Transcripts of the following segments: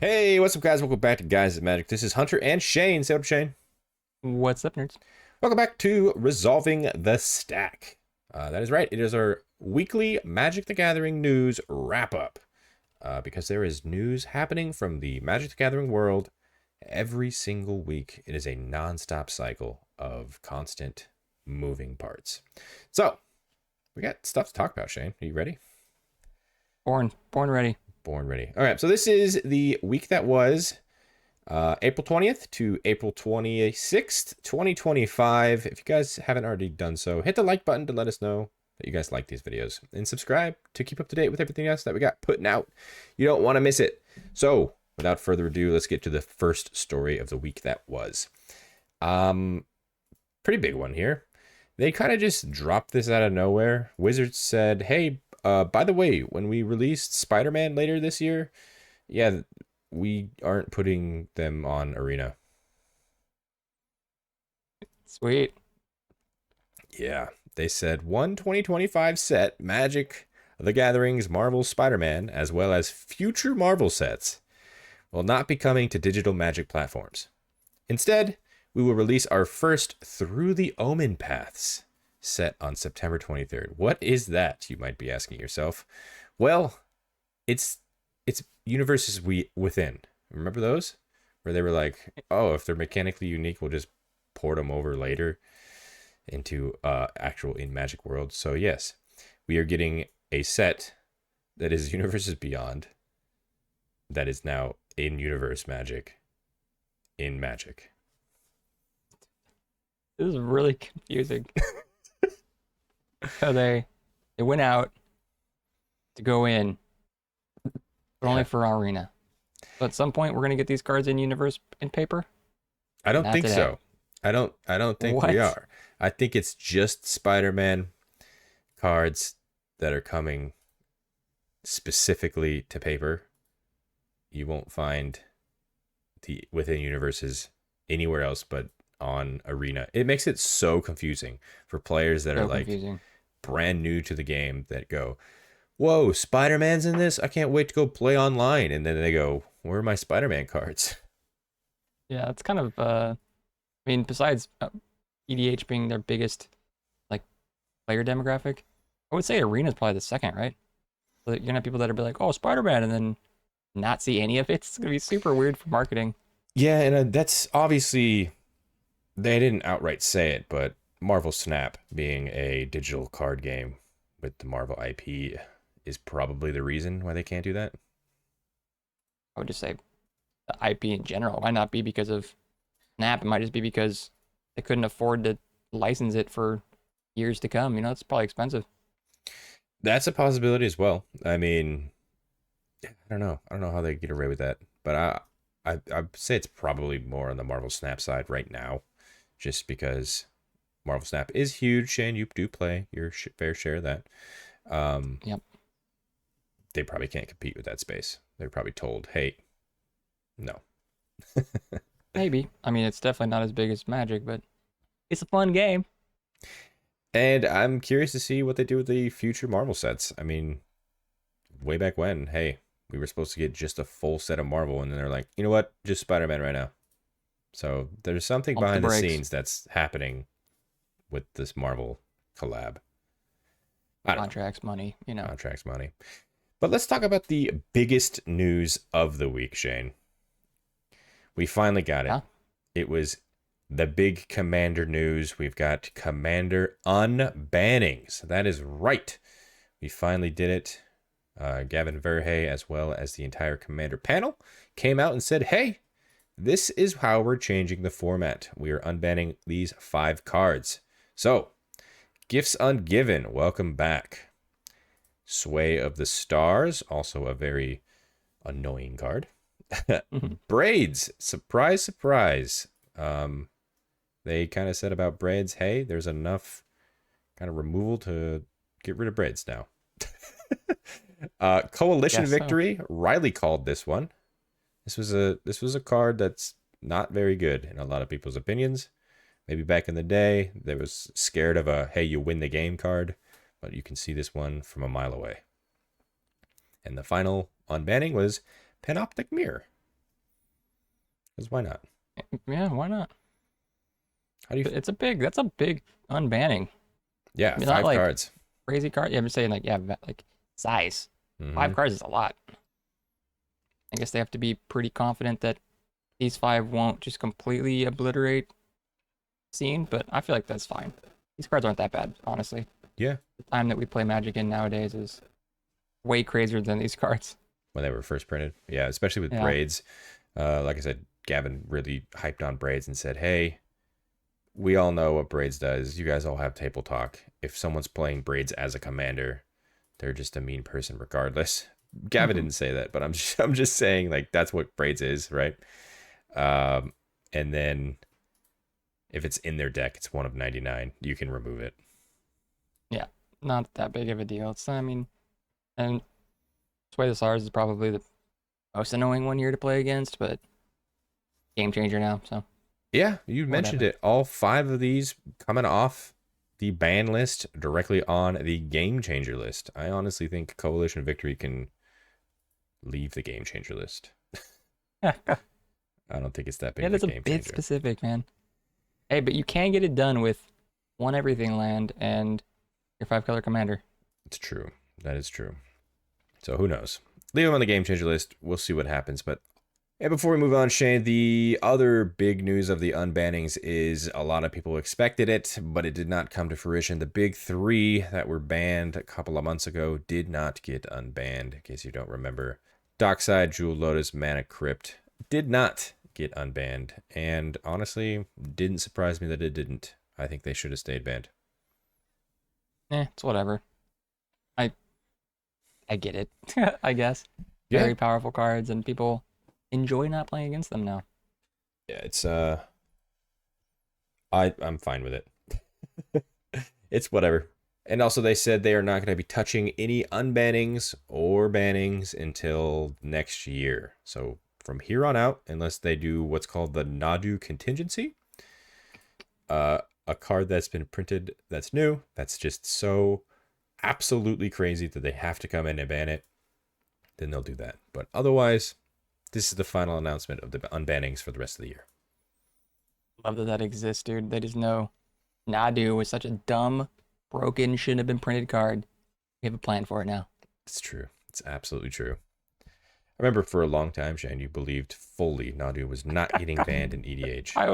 Hey, what's up, guys? Welcome back to Guys of Magic. This is Hunter and Shane. Say up, Shane. What's up, nerds? Welcome back to Resolving the Stack. That is right. It is our weekly Magic the Gathering news wrap up. Because there is news happening from the Magic the Gathering world every single week. It is a non-stop cycle of constant moving parts. So, we got stuff to talk about, Shane. Are you ready? Born ready. Born ready. All right, so this is the week that was April 20th to April 26th, 2025. If you guys haven't already done so, hit the like button to let us know that you guys like these videos. And subscribe to keep up to date with everything else that we got putting out. You don't want to miss it. So, without further ado, let's get to the first story of the week that was. Pretty big one here. They kind of just dropped this out of nowhere. Wizards said, hey, by the way, when we released Spider-Man later this year, yeah, we aren't putting them on Arena. Sweet. Yeah, they said 2025 set Magic the Gathering's Marvel Spider-Man, as well as future Marvel sets, will not be coming to digital Magic platforms. Instead, we will release our first Through the Omen Paths set on September 23rd. What is that, you might be asking yourself? Well, it's universes within. Remember those? Where they were like, oh, if they're mechanically unique, we'll just port them over later into actual in Magic World. So yes, we are getting a set that is Universes Beyond that is now in Universe Magic in Magic. This is really confusing. So they went out to go in, but only for Arena. So at some point we're gonna get these cards in universe in paper. I don't Not think today. so. I don't think we What? are. I think it's just Spider-Man cards that are coming specifically to paper. You won't find the within universes anywhere else but on Arena. It makes it so confusing for players that So are like confusing. brand new to the game that go, whoa, Spider-Man's in this? I can't wait to go play online. And then they go, where are my Spider-Man cards? Yeah, it's kind of I mean, besides EDH being their biggest like player demographic, I would say Arena is probably the second, right? So you're gonna have people that are be like, oh, Spider-Man, and then not see any of it. It's gonna be super weird for marketing. Yeah, and that's obviously, they didn't outright say it, but Marvel Snap being a digital card game with the Marvel IP is probably the reason why they can't do that. I would just say the IP in general. It might not be because of Snap. It might just be because they couldn't afford to license it for years to come. You know, it's probably expensive. That's a possibility as well. I mean, I don't know. I don't know how they get away with that, but I'd say it's probably more on the Marvel Snap side right now, just because Marvel Snap is huge. Shane, you do play your fair share of that. Yep. They probably can't compete with that space. They're probably told, hey, no. Maybe. I mean, it's definitely not as big as Magic, but it's a fun game. And I'm curious to see what they do with the future Marvel sets. I mean, way back when, hey, we were supposed to get just a full set of Marvel, and then they're like, you know what, just Spider-Man right now. So there's something Pump the behind the brakes. scenes that's happening with this Marvel collab. I don't know. Contracts, money, you know. Contracts, money. But let's talk about the biggest news of the week, Shane. We finally got it. Yeah. It was the big Commander news. We've got Commander Unbannings. That is right. We finally did it. Gavin Verhey, as well as the entire Commander panel, came out and said, hey, this is how we're changing the format. We are unbanning these 5 cards. So, Gifts Ungiven, welcome back. Sway of the Stars, also a very annoying card. Braids, surprise, surprise. They kind of said about Braids, hey, there's enough kind of removal to get rid of Braids now. Coalition Guess so. Victory, Riley called this one. This was a card that's not very good in a lot of people's opinions. Maybe back in the day, they was scared of a, hey, you win the game card, but you can see this one from a mile away. And the final unbanning was Panoptic Mirror. Because why not? Yeah, why not? How do you? That's a big unbanning. Yeah, I mean, not 5 like cards. crazy card. Yeah, I'm just saying like, yeah, like size. Mm-hmm. 5 cards is a lot. I guess they have to be pretty confident that these 5 won't just completely obliterate scene, but I feel like that's fine. These cards aren't that bad, honestly. Yeah, The time that we play Magic in nowadays is way crazier than these cards. when they were first printed. Yeah, especially with Yeah. braids. Like I said, Gavin really hyped on braids and said, "Hey, we all know what braids does. You guys all have table talk. If someone's playing braids as a commander, they're just a mean person regardless." Gavin didn't say that, but I'm just saying like that's what braids is, right? And then if it's in their deck, it's one of 99. You can remove it. Yeah, not that big of a deal. It's, I mean, and Sway the Stars is probably the most annoying one here to play against, but game changer now, so Yeah, you mentioned whatever. it. All 5 of these coming off the ban list directly on the game changer list. I honestly think Coalition Victory can leave the game changer list. Yeah, I don't think it's that big of a that's a game bit changer. specific, man. Hey, but you can get it done with one everything land and your 5 color commander. It's true. That is true. So who knows? Leave them on the game changer list. We'll see what happens. But and before we move on, Shane, the other big news of the unbannings is a lot of people expected it, but it did not come to fruition. The big 3 that were banned a couple of months ago did not get unbanned, in case you don't remember. Dockside, Jewel Lotus, Mana Crypt did not get unbanned, and honestly, didn't surprise me that it didn't. I think they should have stayed banned. It's whatever. I I get it. I guess. Yeah. Very powerful cards, and people enjoy not playing against them now. Yeah, it's I'm fine with it. It's whatever. And also, they said they are not going to be touching any unbannings or bannings until next year. So from here on out, unless they do what's called the Nadu contingency, a card that's been printed that's new, that's just so absolutely crazy that they have to come in and ban it, then they'll do that. But otherwise, this is the final announcement of the unbannings for the rest of the year. Love that that exists, dude. They just know Nadu was such a dumb, broken, shouldn't have been printed card. We have a plan for it now. It's true. It's absolutely true. I remember for a long time, Shane, you believed fully Nadu was not getting banned in EDH. I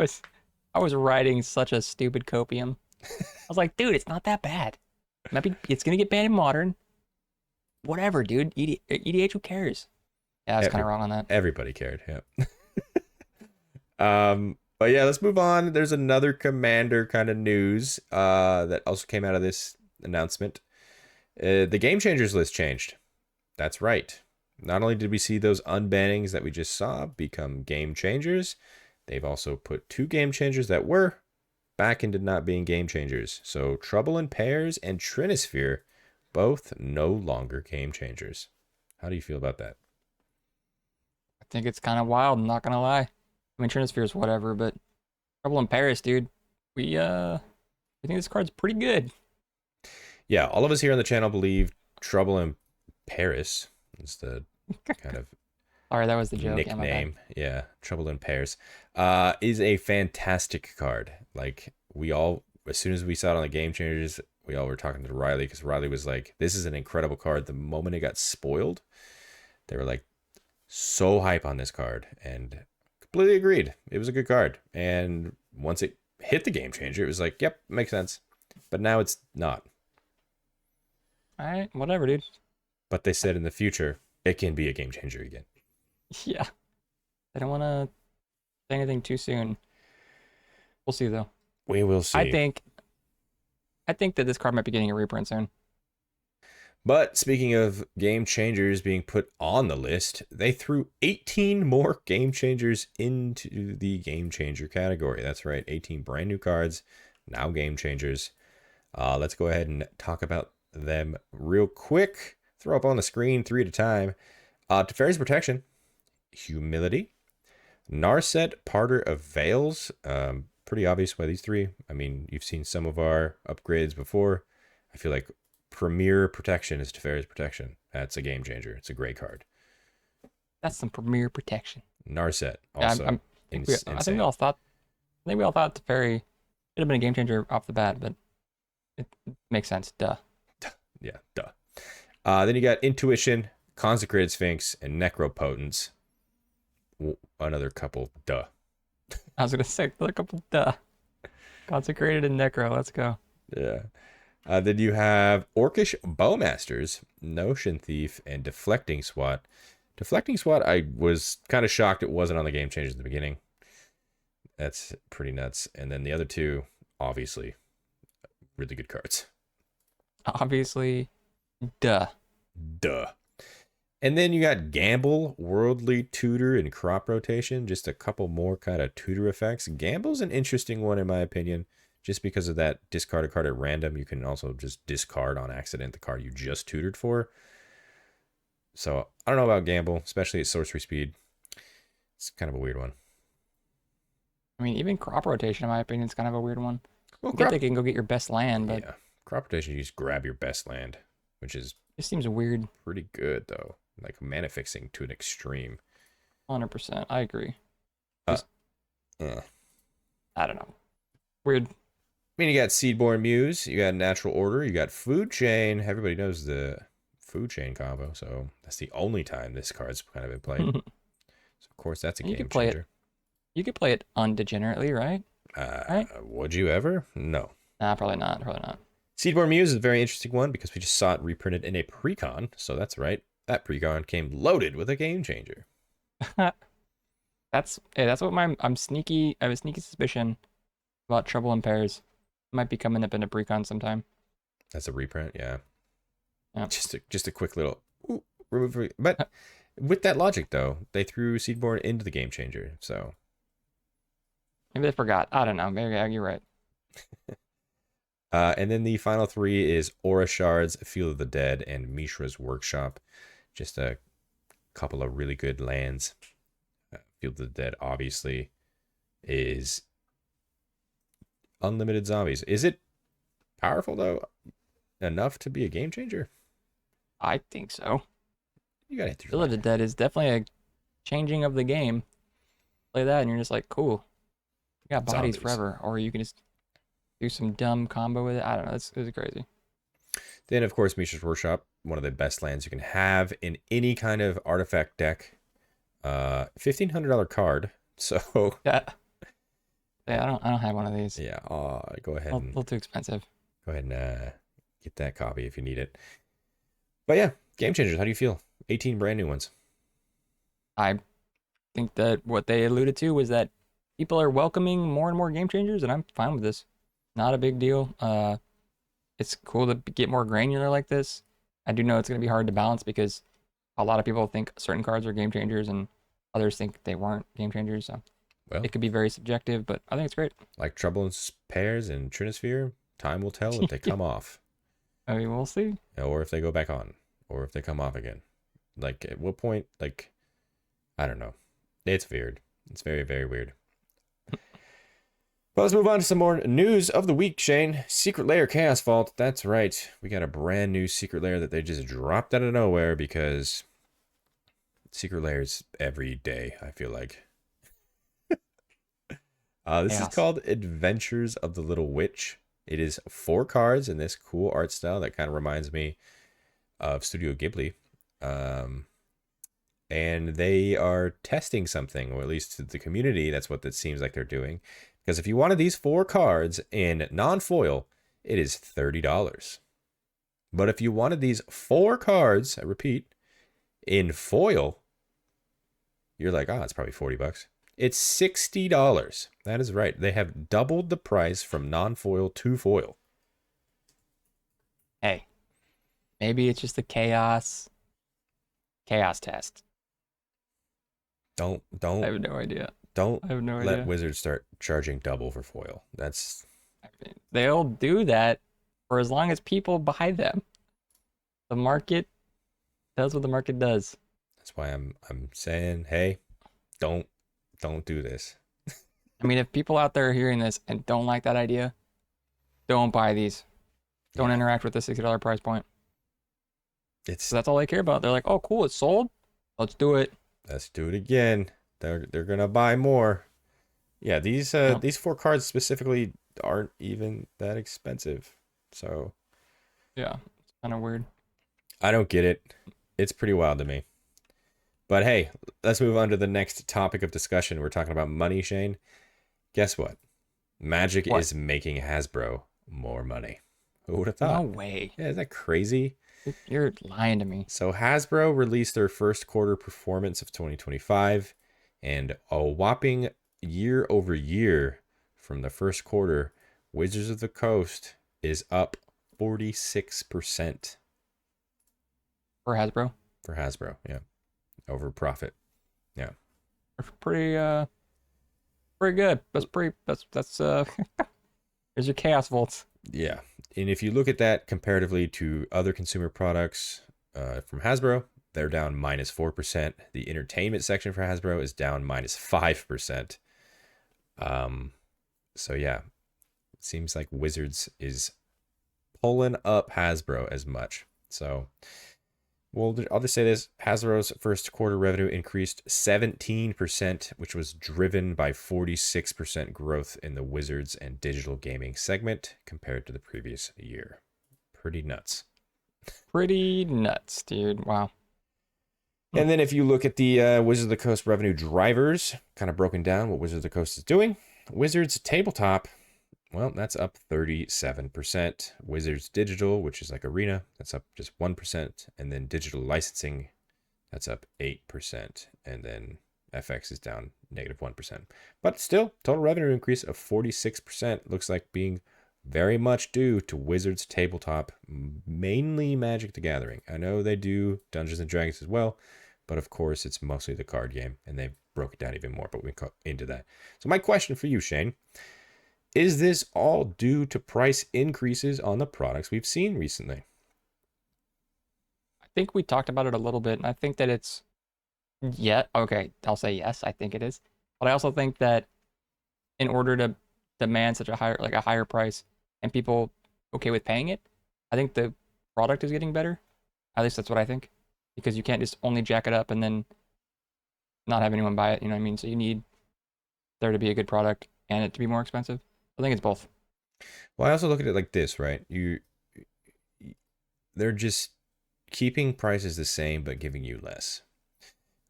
was writing such a stupid copium. I was like, dude, it's not that bad. Maybe it's gonna get banned in modern. Whatever, dude. EDH, who cares? Yeah, I was kind Every, of wrong on that. everybody cared. Yeah. But yeah, let's move on. There's another commander kind of news that also came out of this announcement. The Game Changers list changed. That's right. Not only did we see those unbannings that we just saw become game changers, they've also put 2 game changers that were back into not being game changers. So Trouble in Pairs and Trinisphere, both no longer game changers. How do you feel about that? I think it's kind of wild. I'm not gonna lie. I mean, Trinisphere is whatever, but Trouble in Paris, dude. We think this card's pretty good. Yeah, all of us here on the channel believe Trouble in Paris is the kind of Sorry, that was the joke. Yeah, my bad. nickname. Yeah, Trouble in Pairs is a fantastic card. Like we all, as soon as we saw it on the Game Changers, we all were talking to Riley because Riley was like, "This is an incredible card." The moment it got spoiled, they were like so hype on this card, and completely agreed. It was a good card, and once it hit the Game Changer, it was like, "Yep, makes sense." But now it's not. All right, whatever, dude. But they said in the future it can be a game changer again. Yeah, I don't want to say anything too soon. We'll see though. We will I see. think I think that this card might be getting a reprint soon. But speaking of game changers being put on the list, they threw 18 more game changers into the game changer category. That's right, 18 brand new cards, now game changers. Let's go ahead and talk about them real quick. Throw up on the screen 3 at a time. Teferi's Protection, Humility, Narset, Parter of Veils. Pretty obvious why these 3. I mean, you've seen some of our upgrades before. I feel like Premier Protection is Teferi's Protection. That's a game changer. It's a great card. That's some premier protection. Narset Yeah, also. I think we all thought Teferi should have been a game changer off the bat, but it makes sense. Duh. Yeah, duh. Then you got Intuition, Consecrated Sphinx, and Necropotence. Another couple, duh. I was gonna say another couple. Duh. Consecrated and Necro. Let's go. Yeah. Then you have Orcish Bowmasters, Notion Thief, and Deflecting SWAT. Deflecting SWAT, I was kind of shocked it wasn't on the game changers in the beginning. That's pretty nuts. And then the other two, obviously, really good cards. Obviously, duh. Duh. And then you got Gamble, Worldly Tutor, and Crop Rotation. Just a couple more kind of tutor effects. Gamble's an interesting one, in my opinion, just because of that discard a card at random. You can also just discard on accident the card you just tutored for. So I don't know about Gamble, especially at sorcery speed. It's kind of a weird one. I mean, even crop rotation, in my opinion, is kind of a weird one. Well, I get they can go get your best land, but yeah, crop rotation, you just grab your best land, which is it seems weird. pretty good though. Like mana fixing to an extreme. 100%, I agree. Yeah. I don't know. Weird. I mean, you got Seedborn Muse, you got Natural Order, you got Food Chain. Everybody knows the Food Chain combo, so that's the only time this card's kind of been played. So of course that's a game changer. You could play it undegenerately, right? Right? Would you ever? No. Nah, probably not. Probably not. Seedborn Muse is a very interesting one because we just saw it reprinted in a precon, so that's right. That precon came loaded with a game changer. That's what I have a sneaky suspicion about Trouble in Pairs. Might be coming up in a precon sometime. That's a reprint, yeah. Yeah. Just a quick little remove. But with that logic though, they threw Seedborn into the game changer, so Maybe they forgot. I don't know. Maybe you're right. And then the final three is Aura Shards, Field of the Dead, and Mishra's Workshop. Just a couple of really good lands. Field of the Dead, obviously, is unlimited zombies. Is it powerful, though, enough to be a game changer? I think so. You gotta hit the Field of the Dead is definitely a changing of the game. Play that, and you're just like, cool. You got bodies Zombies. forever. Or you can just do some dumb combo with it. I don't know. It's crazy. Then, of course, Mishra's Workshop, one of the best lands you can have in any kind of artifact deck. $1,500 card. So Yeah. Yeah, I don't have one of these. yeah, go ahead. A little too expensive. Go ahead and get that copy if you need it. But yeah, game changers. How do you feel? 18 brand new ones. I think that what they alluded to was that people are welcoming more and more game changers, and I'm fine with this. Not a big deal. It's cool to get more granular like this. I do know it's going to be hard to balance because a lot of people think certain cards are game changers and others think they weren't game changers. So Well, it could be very subjective, but I think it's great. like Trouble in Pairs and Trinisphere, time will tell if they come off. I mean, we'll see. Or if they go back on. Or if they come off again. Like, at what point, like, I don't know. It's weird. It's very, very weird. But let's move on to some more news of the week, Shane. Secret Lair Chaos Vault. That's right. We got a brand new Secret Lair that they just dropped out of nowhere because Secret Lairs every day, I feel like. This is called Adventures of the Little Witch. It is 4 cards in this cool art style that kind of reminds me of Studio Ghibli. And they are testing something, or at least to the community, that's what it seems like they're doing. Because if you wanted these 4 cards in non-foil, it is $30. But if you wanted these 4 cards, I repeat, in foil, you're like, it's probably $40. It's $60. That is right. They have doubled the price from non-foil to foil. Hey, maybe it's just a chaos test. Don't. I have no idea. Don't I have no let idea. Wizards start charging double for foil. They'll do that for as long as people buy them. The market does what the market does. That's why I'm saying, hey, don't do this. I mean, if people out there are hearing this and don't like that idea, don't buy these. Don't interact with the $60 price point. So that's all they care about. They're like, oh, cool, it's sold. Let's do it. Let's do it again. They're gonna buy more. Yeah, Yep. these four cards specifically aren't even that expensive. So Yeah. It's kind of weird. I don't get it. It's pretty wild to me. But hey, let's move on to the next topic of discussion. We're talking about money, Shane. Guess what? Magic What? is making Hasbro more money. Who would have No thought? way. Yeah, isn't that crazy? You're lying to me. So Hasbro released their first quarter performance of 2025, and a whopping year over year from the first quarter, Wizards of the Coast is up 46% For Hasbro. for Hasbro. Yeah, over profit. Yeah. Pretty pretty good. That's there's your chaos volts. Yeah. And if you look at that comparatively to other consumer products from Hasbro, they're down minus 4%. The entertainment section for Hasbro is down minus 5%. Um, so, yeah, it seems like Wizards is pulling up Hasbro as much. So, well, I'll just say this: Hasbro's first quarter revenue increased 17%, which was driven by 46% growth in the Wizards and digital gaming segment compared to the previous year. Pretty nuts. Pretty nuts, dude. Wow. Hmm. And then if you look at the Wizards of the Coast revenue drivers, kind of broken down what Wizards of the Coast is doing. Wizards tabletop, well, that's up 37%. Wizards digital, which is like Arena, that's up just 1%. And then digital licensing, that's up 8%. And then FX is down negative 1%. But still, total revenue increase of 46% looks like being very much due to Wizards tabletop, mainly Magic the Gathering. I know they do Dungeons and Dragons as well, but of course it's mostly the card game, and they broke it down even more, but we can go into that. So my question for you, Shane, is this all due to price increases on the products we've seen recently? I think we talked about it a little bit, and I think that it's yeah, okay, I'll say yes, I think it is. But I also think that in order to demand such a higher price and people okay with paying it, I think the product is getting better. At least that's what I think. Because you can't just only jack it up and then not have anyone buy it, you know what I mean? So you need there to be a good product and it to be more expensive. I think it's both. Well, I also look at it like this, right? They're just keeping prices the same but giving you less.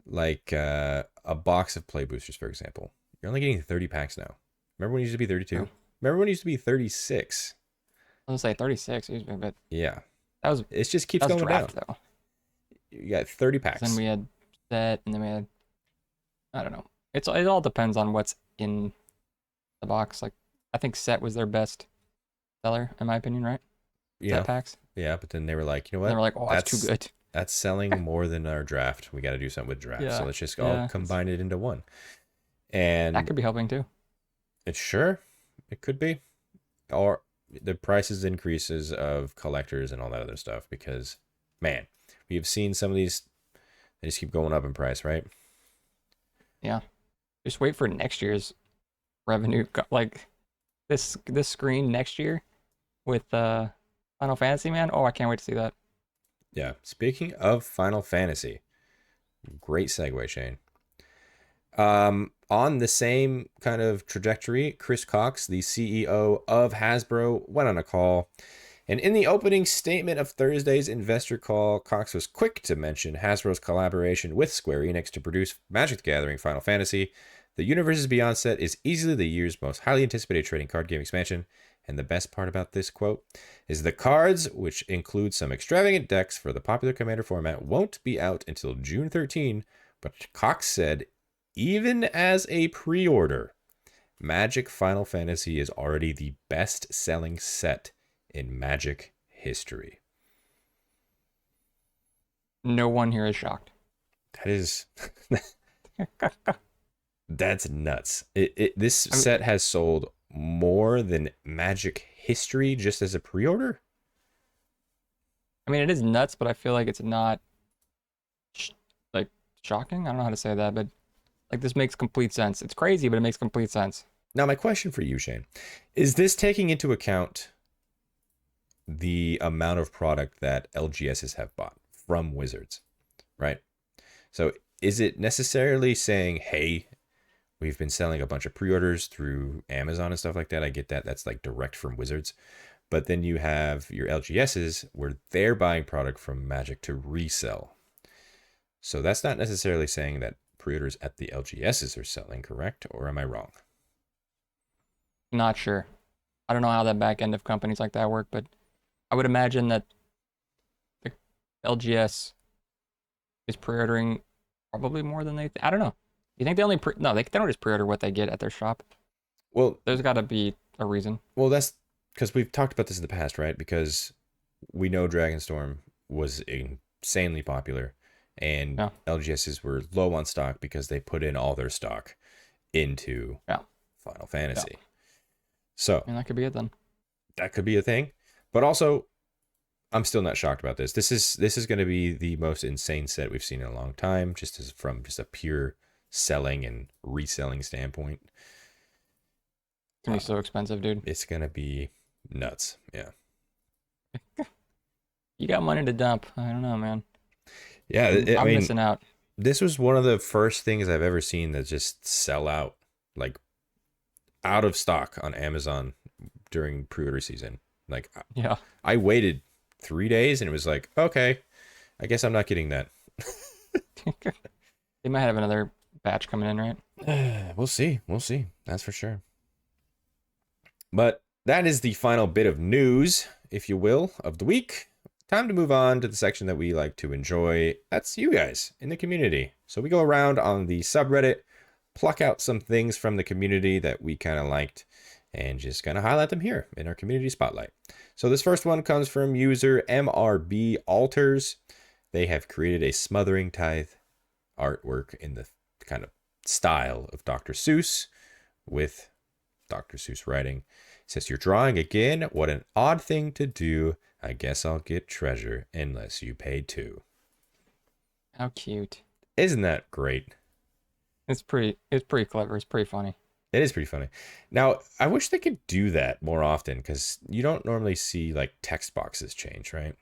Like a box of play boosters, for example. You're only getting 30 packs now. Remember when it used to be 32? True. Remember when it used to be 36? I was gonna say 36, but Yeah. that was It just keeps that was going down. draft though. You got 30 Then packs. we had set and then we had I don't know. It all depends on what's in the box. Like I think set was their best seller, in my opinion, right? Set Yeah. packs. Yeah, but then they were like, you know And they what? were like, oh, that's too good. That's selling more than our draft. We got to do something with draft. So Yeah. let's just all Yeah. combine it into one. That And could be helping too. it's sure it could be. Or the prices increases of collectors and all that other stuff because man, we have seen some of these they just keep going up in price, right? Yeah. Just wait for next year's revenue. Like this screen next year with Final Fantasy, man. Oh, I can't wait to see that. Yeah. Speaking of Final Fantasy, great segue, Shane. On the same kind of trajectory, Chris Cox, the CEO of Hasbro, went on a call. And in the opening statement of Thursday's investor call, Cox was quick to mention Hasbro's collaboration with Square Enix to produce Magic the Gathering Final Fantasy. The Universes Beyond set is easily the year's most highly anticipated trading card game expansion. And the best part about this quote is the cards, which include some extravagant decks for the popular Commander format, won't be out until June 13. But Cox said, even as a pre order, Magic Final Fantasy is already the best selling set in Magic history. No one here is shocked. That is that's nuts. This I mean, set has sold more than Magic history just as a pre-order. it is nuts, but I feel like it's not sh like shocking. I don't know how to say that, but like this makes complete sense. It's crazy, but it makes complete sense. Now, my question for you, Shane, is this taking into account the amount of product that LGSs have bought from Wizards, right? So, is it necessarily saying, hey, We've been selling a bunch of pre-orders through Amazon and stuff like that. I get that. That's like direct from Wizards. But then you have your LGSs where they're buying product from Magic to resell. So that's not necessarily saying that pre-orders at the LGSs are selling, correct? Or am I wrong? Not sure. I don't know how that back end of companies like that work, but I would imagine that the LGS is pre-ordering probably more than they. I don't know. You think they only no? They don't just pre-order what they get at their shop. Well, There's got to be a reason. well, that's because we've talked about this in the past, right? Because we know Dragonstorm was insanely popular, and Yeah. LGSs were low on stock because they put in all their stock into Yeah. Final Fantasy. So And that could be it then. that could be a thing. But also, I'm still not shocked about this. This is going to be the most insane set we've seen in a long time, just as from just a pure selling and reselling standpoint. It's gonna be so expensive, dude. It's going to be nuts. Yeah. You got money to dump. I don't know, man. Yeah, I I'm mean, missing out. this was one of the first things I've ever seen that just sell out, like out of stock on Amazon during pre-order season. Like Yeah. I waited 3 days and it was like, okay, I guess I'm not getting that. They might have another batch coming in, right? We'll see. We'll see. That's for sure. But that is the final bit of news, if you will, of the week. Time to move on to the section that we like to enjoy. That's you guys in the community. So we go around on the subreddit, pluck out some things from the community that we kind of liked, and just kind of highlight them here in our community spotlight. So this first one comes from user MRB Alters. They have created a Smothering Tithe artwork in the kind of style of Dr. Seuss with Dr. Seuss writing. It says, "You're drawing again? What an odd thing to do. I guess I'll get treasure unless you pay too." How cute. Isn't that great? It's pretty clever. It's pretty funny. It is pretty funny. Now, I wish they could do that more often because you don't normally see like text boxes change, right?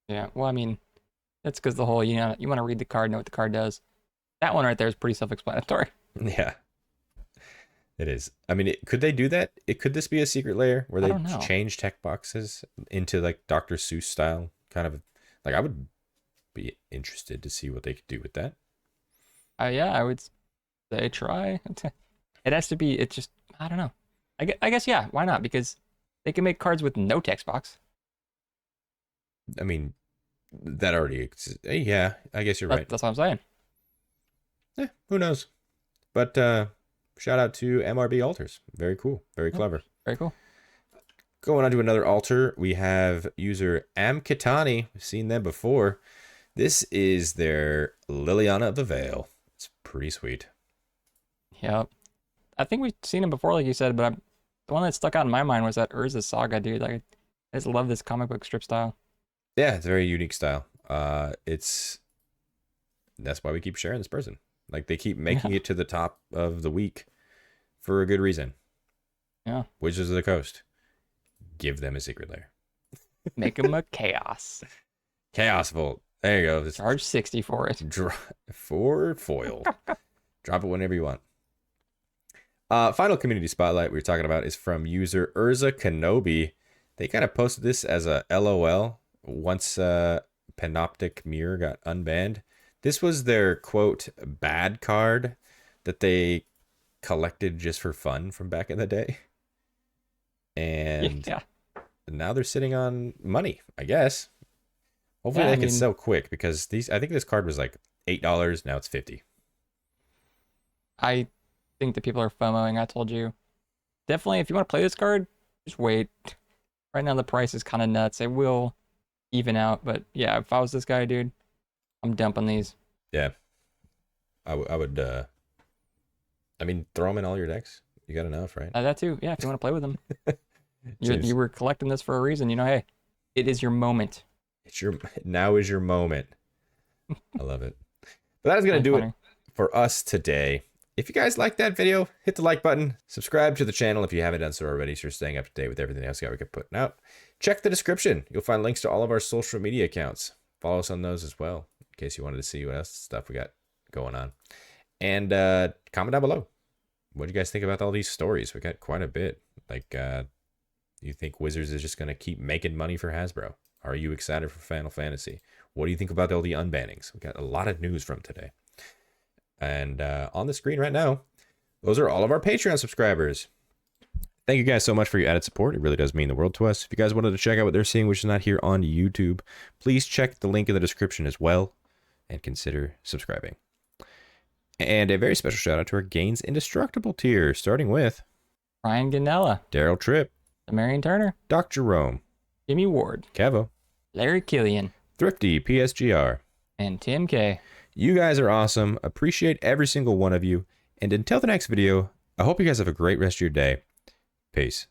Yeah. Well, I mean, that's because the whole you want to read the card, know what the card does. That one right there is pretty self-explanatory. Yeah, it is. I mean, could they do that? Could this be a secret layer where I they don't know. change text boxes into like Dr. Seuss style kind of like I would be interested to see what they could do with that. Yeah, I would say try. It has to be. It's just I don't know. I guess yeah. Why not? Because they can make cards with no text box. I mean, that already exists. Yeah, I guess you're right. That's what I'm saying. Who knows? But shout out to MRB Alters. Very cool. Very clever. Very cool. Going on to another altar, we have user Amkitani. We've seen them before. This is their Liliana of the Veil. It's pretty sweet. Yep. I think we've seen him before, like you said, but the one that stuck out in my mind was that Urza Saga, dude. Like, I just love this comic book strip style. Yeah, it's a very unique style. That's why we keep sharing this person. Like they keep making it to the top of the week for a good reason. Yeah. Wizards of the Coast. Give them a secret layer. Make him a chaos. Chaos Vault. There you go. Charge 60 for it. For foil. Drop it whenever you want. Final community spotlight we were talking about is from user Urza Kenobi. They kind of posted this as a LOL once Panoptic Mirror got unbanned. This was their quote bad card that they collected just for fun from back in the day. And Yeah. now they're sitting on money, I guess. Hopefully Yeah, they can sell quick because I think this card was like $8. Now it's 50. I think that people are FOMOing. I told you. Definitely, if you want to play this card, just wait. Right now, the price is kind of nuts. It will even out. But yeah, if I was this guy, dude, I'm dumping these. Yeah. I would, I mean, throw them in all your decks. You got enough, right? That too. Yeah, if you want to play with them. You were collecting this for a reason. You know, hey, it is your moment. Now is your moment. I love it. But that is going to do it for us today. If you guys like that video, hit the like button, subscribe to the channel if you haven't done so already, so you're staying up to date with everything else we got putting out. Check the description. You'll find links to all of our social media accounts. Follow us on those as well, in case you wanted to see what else stuff we got going on. And comment down below. what do you guys think about all these stories? We got quite a bit. Like, you think Wizards is just going to keep making money for Hasbro? Are you excited for Final Fantasy? What do you think about all the unbannings? We got a lot of news from today. And on the screen right now, those are all of our Patreon subscribers. Thank you guys so much for your added support. It really does mean the world to us. If you guys wanted to check out what they're seeing, which is not here on YouTube, please check the link in the description as well and consider subscribing. And a very special shout out to our Gains Indestructible tier, starting with Ryan Ganella, Daryl Tripp, Marion Turner, Doc Jerome, Jimmy Ward, Kevo, Larry Killian, Thrifty PSGR, and Tim K. You guys are awesome. Appreciate every single one of you. And until the next video, I hope you guys have a great rest of your day. Peace.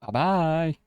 Bye-bye.